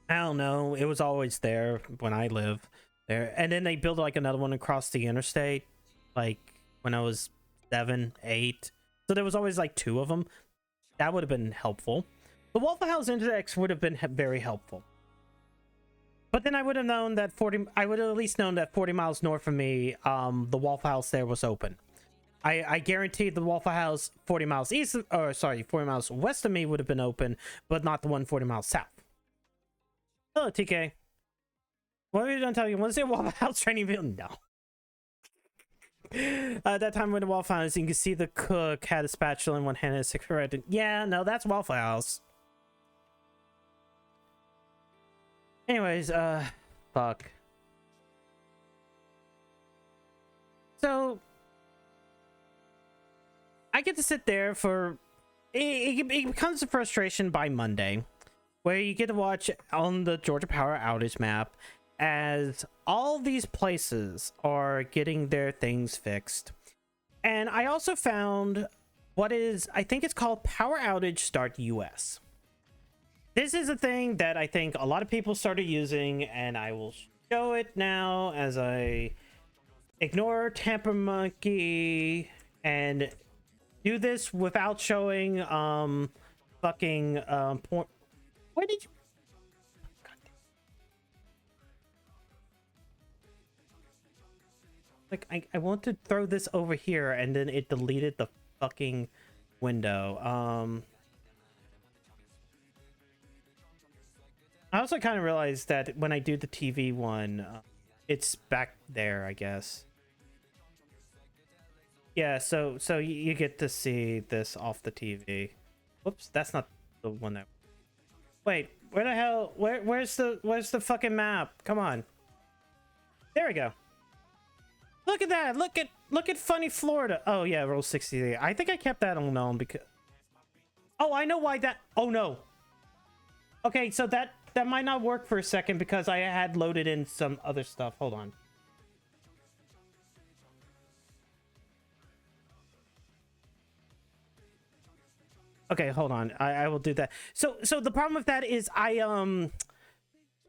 I don't know, it was always there when I lived there, and then they built like another one across the interstate, like when I was 7, 8. So there was always like two of them. That would have been helpful. The Waffle House Index would have been very helpful. But then I would have known that I would have at least known that 40 miles north of me, the Waffle House there was open. I guaranteed the Waffle House 40 miles east, or sorry, 40 miles west of me would have been open, but not the one 40 miles south. Hello, TK. What are you done telling you? Was there a Waffle House training field? No. At that time when the Waffle House, you can see the cook had a spatula in one hand and a cigarette. Yeah, no, that's Waffle House. Anyways, fuck. So I get to sit there for it becomes a frustration by Monday, where you get to watch on the Georgia Power outage map as all these places are getting their things fixed. And I also found what is, I think it's called Power Outage Start US. This is a thing that I think a lot of people started using, and I will show it now as I ignore Tamper Monkey and do this without showing fucking porn. Where did you? Like, I want to throw this over here, and then it deleted the fucking window. I also kind of realized that when I do the TV one, it's back there, I guess. Yeah, so you get to see this off the TV. Whoops, that's not the one that... Wait, where the hell... Where's the fucking map? Come on. There we go. Look at that. Look at funny Florida. Oh yeah, roll 63. I think I kept that on because... Oh, I know why that... Oh no. Okay, so that might not work for a second because I had loaded in some other stuff. Hold on. Okay, hold on. I will do that. So the problem with that is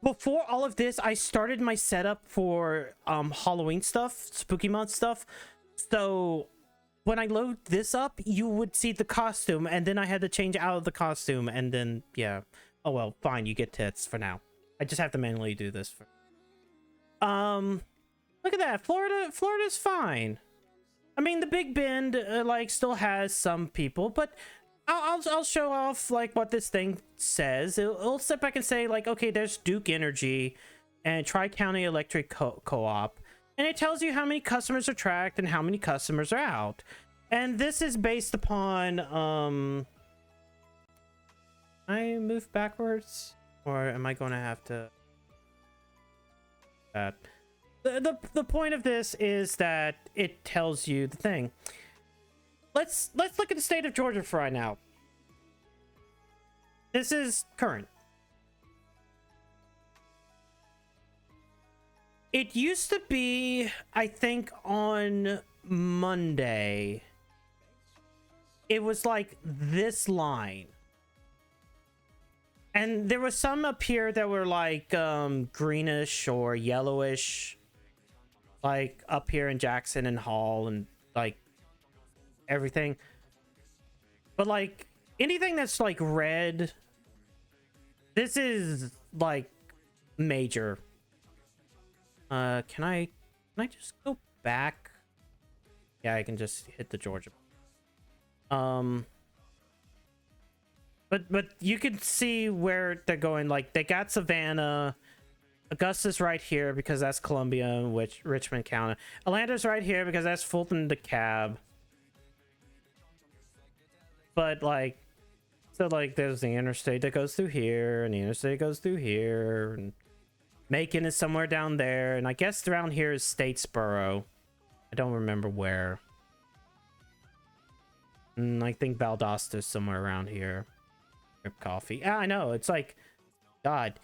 before all of this, I started my setup for Halloween stuff, spooky month stuff. So when I load this up, you would see the costume, and then I had to change out of the costume, and then yeah. Oh well, fine, you get tits for now. I just have to manually do this for... Look at that. Florida's fine. I mean, the Big Bend like still has some people, but I'll show off like what this thing says. It'll step back and say like, okay, there's Duke Energy and Tri-County Electric Co-op, and it tells you how many customers are tracked and how many customers are out. And this is based upon I move backwards, or am I going to have to... The point of this is that it tells you the thing. Let's look at the state of Georgia for right now. This is current. It used to be, I think, on Monday, it was like this line. And there was some up here that were like greenish or yellowish, like up here in Jackson and Hall and like everything. But like anything that's like red, this is like major. Can I just go back? Yeah, I can just hit the Georgia. But you can see where they're going. Like they got Savannah, Augusta's right here because that's Columbia, which Richmond County. Atlanta's right here because that's Fulton DeKalb. But like So like there's the interstate that goes through here, and the interstate goes through here, and Macon is somewhere down there, and I guess around here is Statesboro. I don't remember where. I think Valdosta's somewhere around here. Drip coffee. Yeah, I know. It's like, God,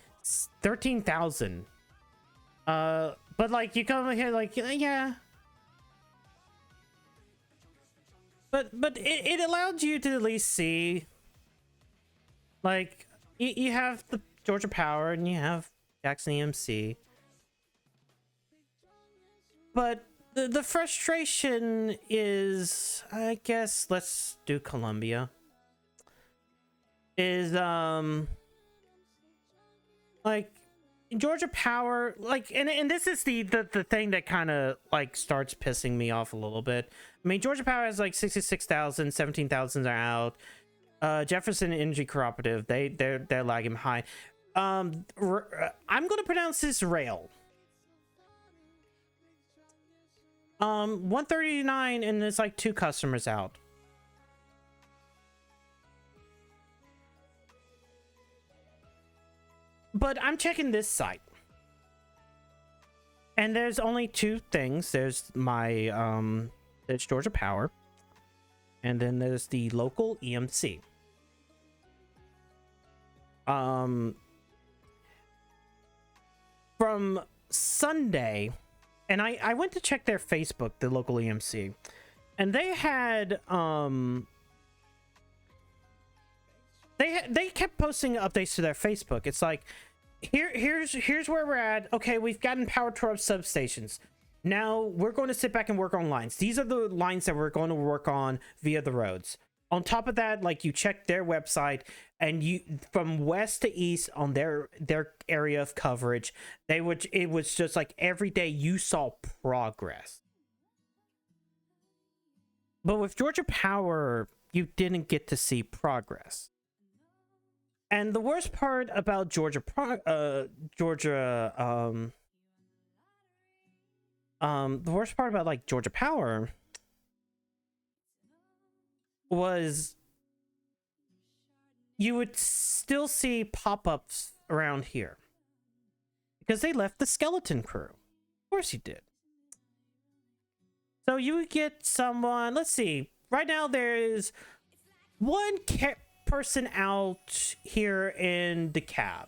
13,000. But like you come here, like, yeah. But it allowed you to at least see, like, you have the Georgia Power and you have Jackson EMC. But the frustration is, I guess, let's do Columbia. Is, like, Georgia Power, like, and this is the thing that kind of, like, starts pissing me off a little bit. I mean, Georgia Power has, like, 66,000, 17,000 are out. Jefferson Energy Cooperative, they're lagging behind. I'm gonna pronounce this rail. 139, and there's like 2 customers out. But I'm checking this site, and there's only 2 things. There's my there's Georgia Power, and then there's the local EMC. From Sunday, and I went to check their Facebook, the local EMC, and they had they kept posting updates to their Facebook. It's like, here's where we're at. Okay, we've gotten power to our substations. Now we're going to sit back and work on lines. These are the lines that we're going to work on via the roads. On top of that, like, you check their website, and you from west to east on their area of coverage, it was just like every day you saw progress. But with Georgia Power, you didn't get to see progress. And the worst part about the worst part about, like, Georgia Power was you would still see pop-ups around here because they left the skeleton crew. Of course you did. So you would get someone, let's see, right now there is one person out here in the cab.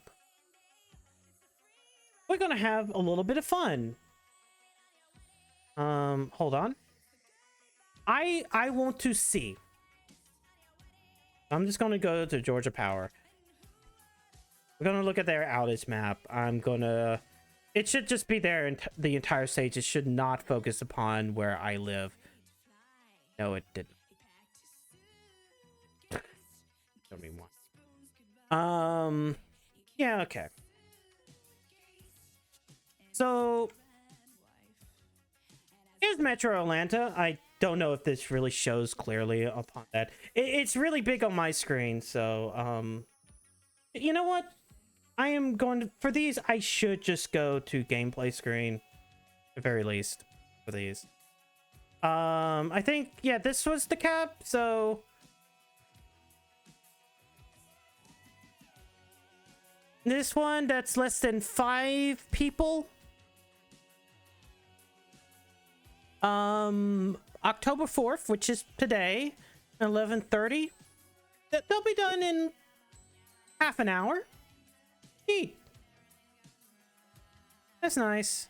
We're gonna have a little bit of fun. Hold on. I want to see. I'm just going to go to Georgia Power. We're going to look at their outage map. It should just be there in the entire stage. It should not focus upon where I live. No, it didn't. Don't mean one. Yeah, okay. So here's Metro Atlanta. I don't know if this really shows clearly upon that. It's really big on my screen, so you know what? I am going to, for these, I should just go to gameplay screen at the very least for these. I think, yeah, this was the cap, so this one that's less than 5 people. October 4th, which is today, 11:30. They'll be done in half an hour. Neat. That's nice.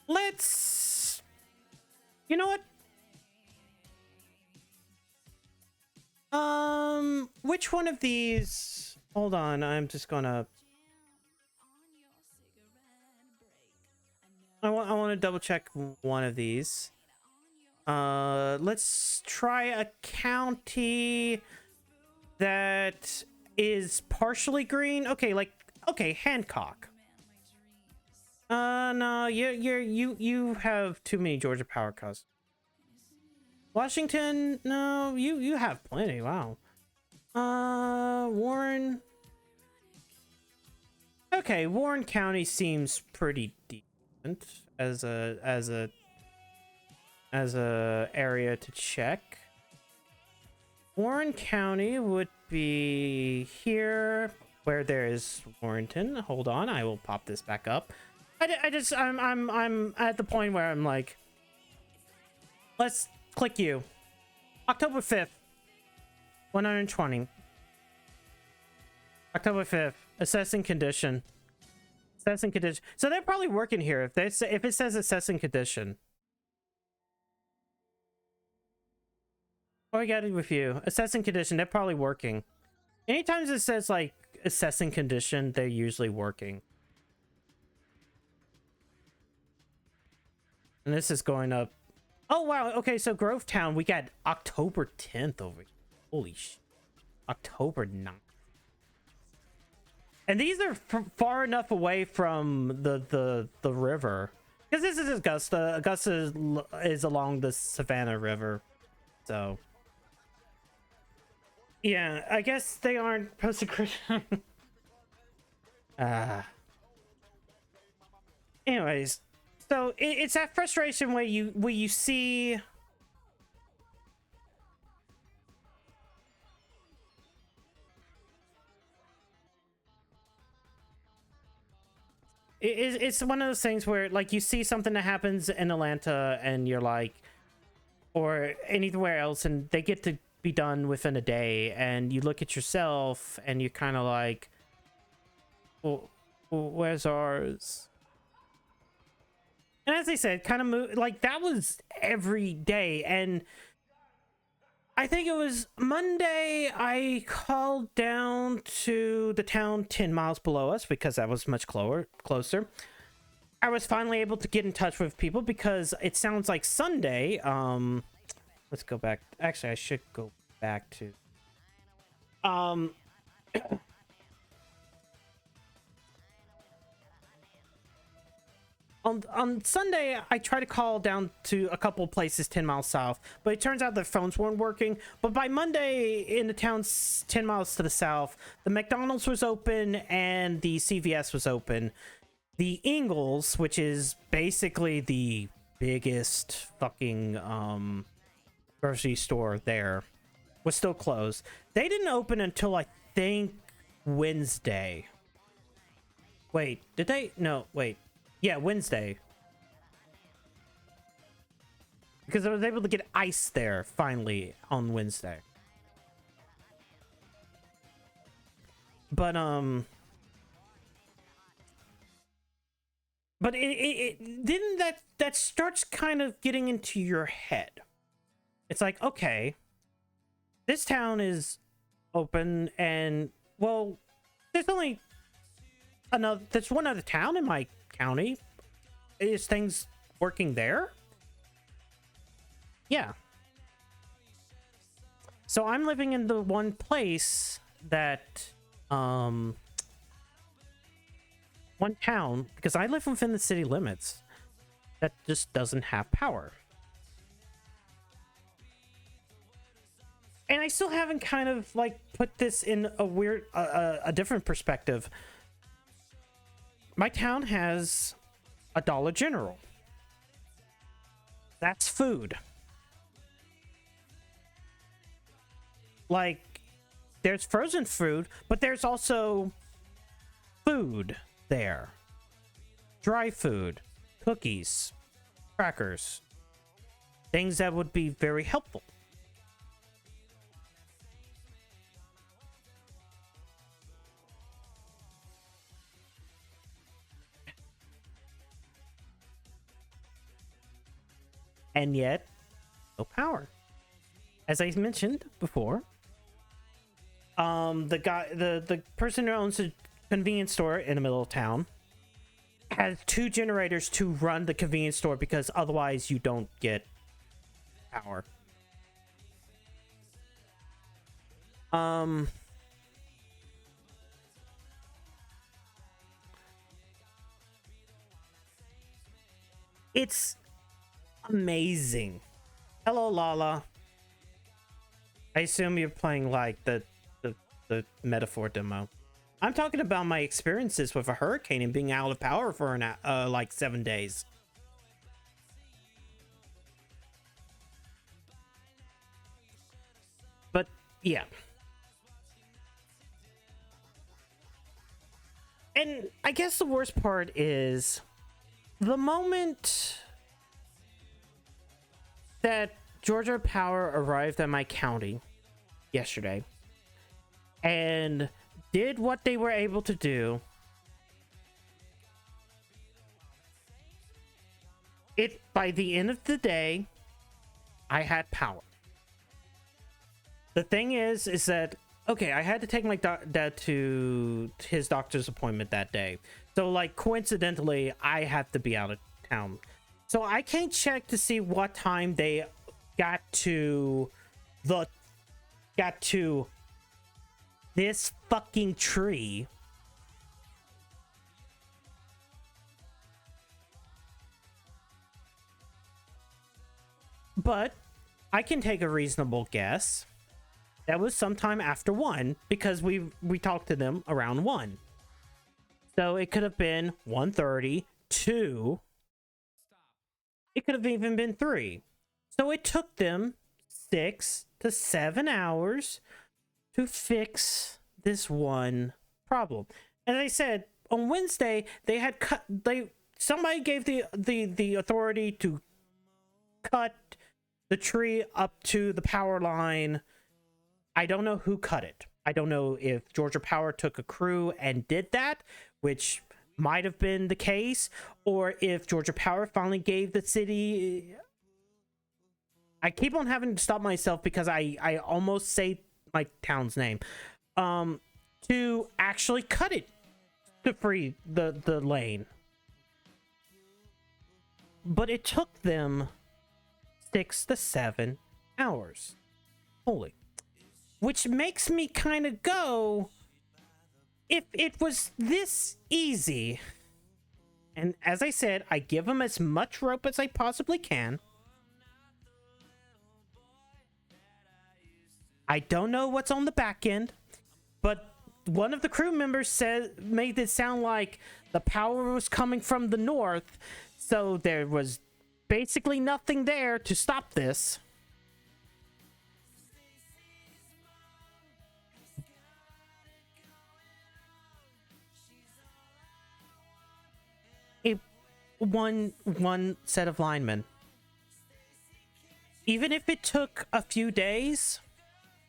Let's, you know what? Which one of these? Hold on, I'm just gonna. I want to double check one of these. Let's try a county that is partially green. Okay, Hancock. No, you have too many Georgia Power customers. Washington, no, you have plenty. Wow. Warren. Okay, Warren County seems pretty decent as a as a area to check. Warren County would be here, where there is Warrenton. Hold on, I will pop this back up. I'm at the point where I'm like, let's click you. October 5th, 120. October 5th, assessing condition. Assessing condition. So they're probably working here if they say, if it says assessing condition. What we got with you? Assessing condition, they're probably working. Anytime it says like assessing condition, they're usually working. And this is going up. Oh wow, okay, so Grovetown, we got October 10th over here. Holy shit. October 9th. And these are far enough away from the river. Because this is Augusta. Augusta is along the Savannah River. So yeah, I guess they aren't post-Christian. Anyways, so it's that frustration where you see it's one of those things where like you see something that happens in Atlanta and you're like, or anywhere else, and they get to be done within a day, and you look at yourself and you're kind of like, well, where's ours? And as I said, kind of move like that was every day. And I think it was Monday I called down to the town 10 miles below us because that was much closer. I was finally able to get in touch with people because it sounds like Sunday. Let's go back. Actually, I should go back to on Sunday, I tried to call down to a couple places 10 miles south, but it turns out the phones weren't working. But by Monday, in the towns 10 miles to the south, the McDonald's was open and the CVS was open. The Ingles, which is basically the biggest fucking grocery store there, was still closed. They didn't open until I think Wednesday. Wait, did they? No, wait. Yeah, Wednesday. Because I was able to get ice there finally on Wednesday. But it didn't that starts kind of getting into your head. It's like, okay, this town is open and well, there's one other town in my county. Is things working there? Yeah. So I'm living in the one place that one town, because I live within the city limits, that just doesn't have power. And I still haven't kind of like put this in a weird a different perspective. My town has a Dollar General. That's food. Like, there's frozen food, but there's also food there. Dry food, cookies, crackers, things that would be very helpful. And yet, no power. As I mentioned before, the person who owns a convenience store in the middle of town has 2 generators to run the convenience store because otherwise you don't get power. It's amazing. Hello, Lala. I assume you're playing like the metaphor demo. I'm talking about my experiences with a hurricane and being out of power for like 7 days. Yeah. And I guess the worst part is the moment that Georgia Power arrived at my county yesterday and did what they were able to do, by the end of the day, I had power. The thing is that, okay, I had to take my dad to his doctor's appointment that day. So, like, coincidentally, I have to be out of town. So I can't check to see what time they got to this fucking tree. But I can take a reasonable guess. That was sometime after 1, because we talked to them around 1. So it could have been 1:30, 2. It could have even been 3. So it took them 6 to 7 hours to fix this one problem. And as I said, on Wednesday, they had somebody gave the authority to cut the tree up to the power line. I don't know who cut it. I don't know if Georgia Power took a crew and did that, which might have been the case, or if Georgia Power finally gave the city... I keep on having to stop myself because I almost say my town's name. To actually cut it to free the lane. But it took them 6 to 7 hours. Holy. Which makes me kind of go, if it was this easy, and as I said, I give them as much rope as I possibly can. I don't know what's on the back end, but one of the crew members made it sound like the power was coming from the north, so there was basically nothing there to stop this. One set of linemen. Even if it took a few days,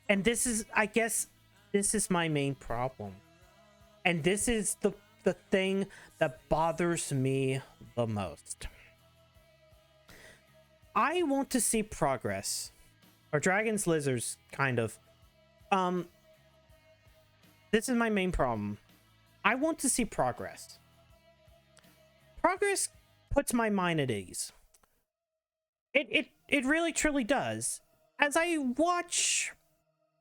and this is, I guess, this is my main problem. And this is the thing that bothers me the most. I want to see progress. Or dragons, lizards, kind of. This is my main problem. I want to see progress. Progress puts my mind at ease. It really truly does. As I watch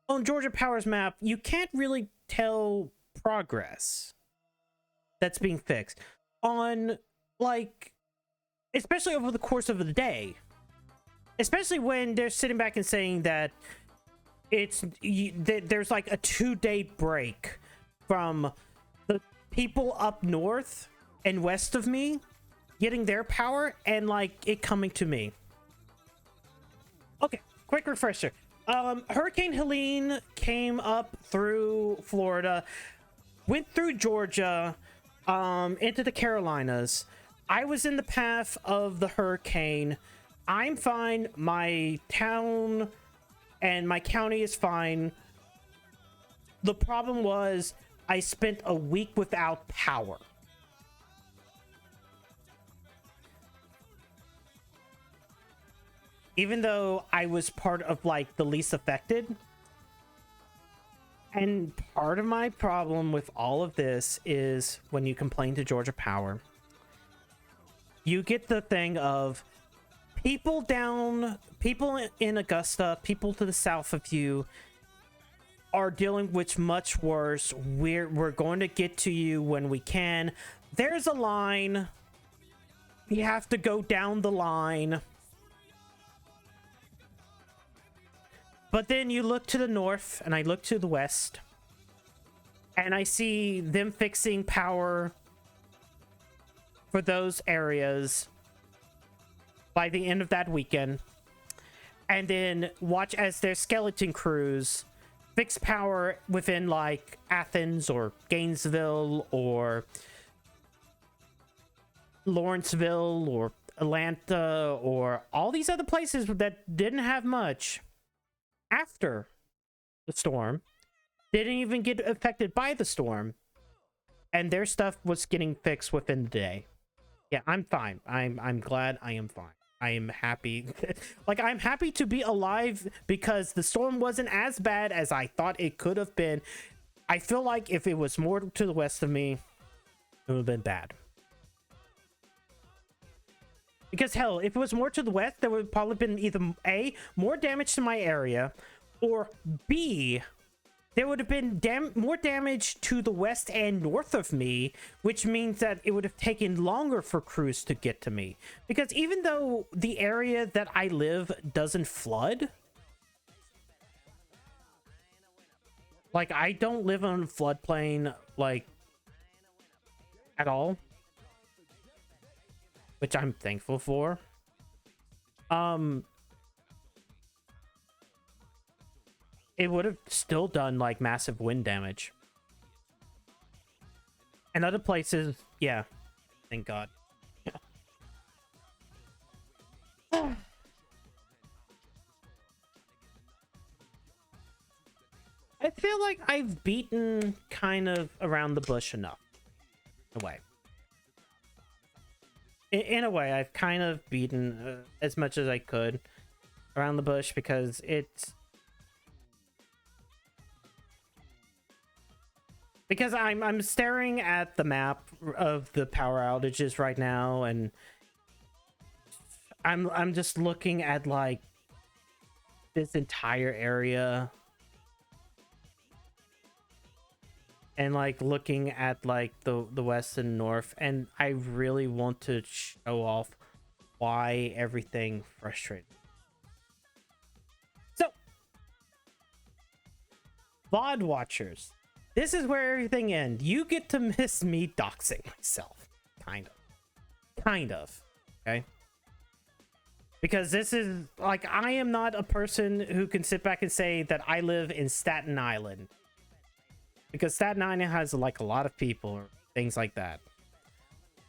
on Georgia Power's map, you can't really tell progress that's being fixed on, like, especially over the course of the day, especially when they're sitting back and saying that there's like a 2-day break from the people up north and west of me getting their power and like it coming to me. Okay, quick refresher. Hurricane Helene came up through Florida, went through Georgia, into the Carolinas. I was in the path of the hurricane. I'm fine. My town and my county is fine. The problem was I spent a week without power. Even though I was part of like the least affected. And part of my problem with all of this is when you complain to Georgia Power, you get the thing of people in Augusta, people to the south of you are dealing with much worse. We're going to get to you when we can. There's a line. You have to go down the line. But then you look to the north, and I look to the west, and I see them fixing power for those areas by the end of that weekend. And then watch as their skeleton crews fix power within like Athens or Gainesville or Lawrenceville or Atlanta or all these other places that didn't have much after the storm, didn't even get affected by the storm, and their stuff was getting fixed within the day. Yeah, I'm fine. I'm glad I am fine. I am happy. Like, I'm happy to be alive because the storm wasn't as bad as I thought it could have been. I feel like if it was more to the west of me, it would have been bad. Because hell, if it was more to the west, there would have probably been either A, more damage to my area, or B, there would have been more damage to the west and north of me, which means that it would have taken longer for crews to get to me. Because even though the area that I live doesn't flood, like, I don't live on a floodplain, like, at all, which I'm thankful for. It would have still done like massive wind damage. And other places, yeah. Thank God. I feel like I've beaten kind of around the bush enough. In a way. In a way, I've kind of beaten as much as I could around the bush because it's... Because I'm staring at the map of the power outages right now, and I'm just looking at like this entire area, and like looking at like the west and north, and I really want to show off why everything frustrated me. So, VOD watchers. This is where everything ends. You get to miss me doxing myself. Kind of. Okay? Because this is, like, I am not a person who can sit back and say that I live in Staten Island. Because Staten Island has, like, a lot of people or things like that.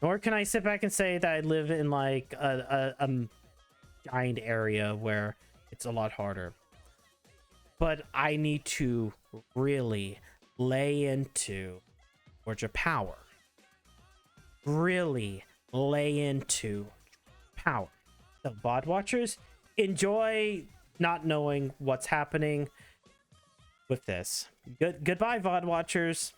Nor can I sit back and say that I live in, like, a giant area where it's a lot harder. But I need to really lay into Georgia Power. Really lay into power. So, VOD watchers, enjoy not knowing what's happening with this. Goodbye, VOD watchers.